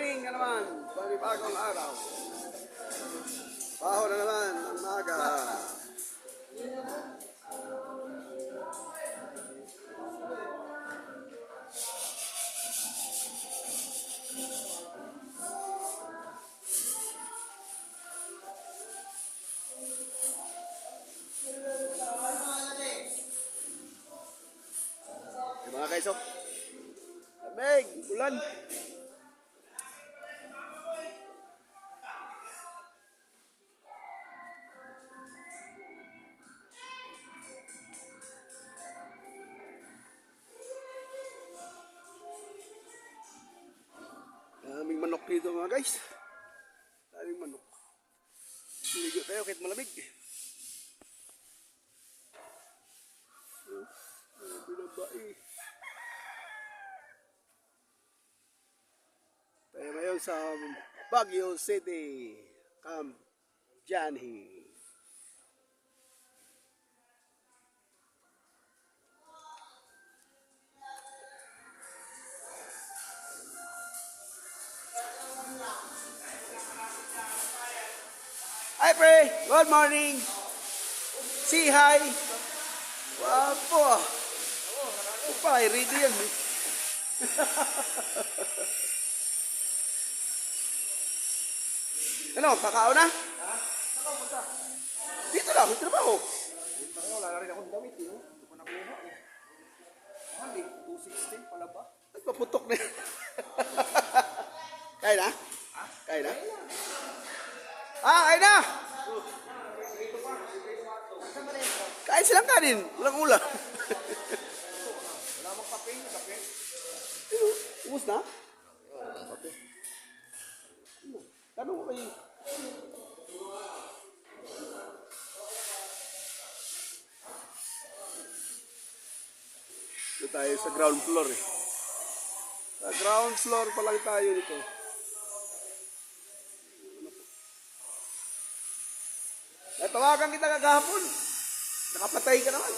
morning na naman. Panibagong araw. Baho na naman ang maga. Mga guys, oh. Lamig, ulan. Daming manok dito mga guys. Daming manok. Ligo tayo kahit malamig. Binabai. Tayo ngayon sa Baguio City, Camp Janhi. Hi pre, good morning. Say hi. Wapo. Upay, ready yan. Ano, kakao na? Ha? Kakao mo sa? Dito lang, may trabaho. Wala na rin akong damit eh. Hindi ko nakuha eh. Hindi, 260 pala ba? Nagpaputok na yan. Kaya na? Ha? Kaya na? Kaya na! Kain silang kanin, walang ulam. Wala mong kape, kape. Ubus na? Kape. Tanong mo kayo. Ito tayo sa ground floor eh. Sa ground floor pa lang tayo nito. Natawagan kita kagahapon. Nakapatay ka naman.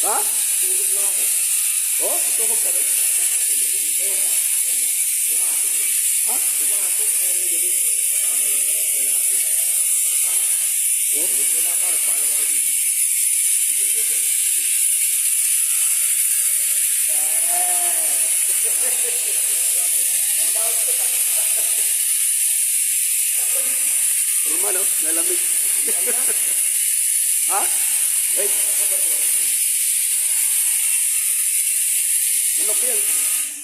Ha? Tulog lang ako. Oh, tutulog ka rin. Ha? Pumasok ko ang gabi. Kasama yung lalaki. Oh? Tulog mo na ako. Nagpaalam ako dito. Normal, oh. Lalamig. Ha? Wait. Manok yan.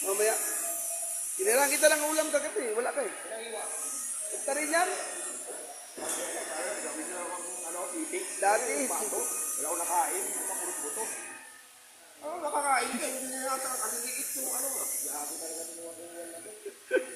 Mamaya. Kinirang kita lang ulam kagabi. Wala kayo. Ito rin yan. Gabi na akong itik. Dati. Wala akong nakain. Napapurot-buto. Ano nakakain ka? Hindi na yata. Ang liit yung ano. Gabi talaga tinuwa ko yan.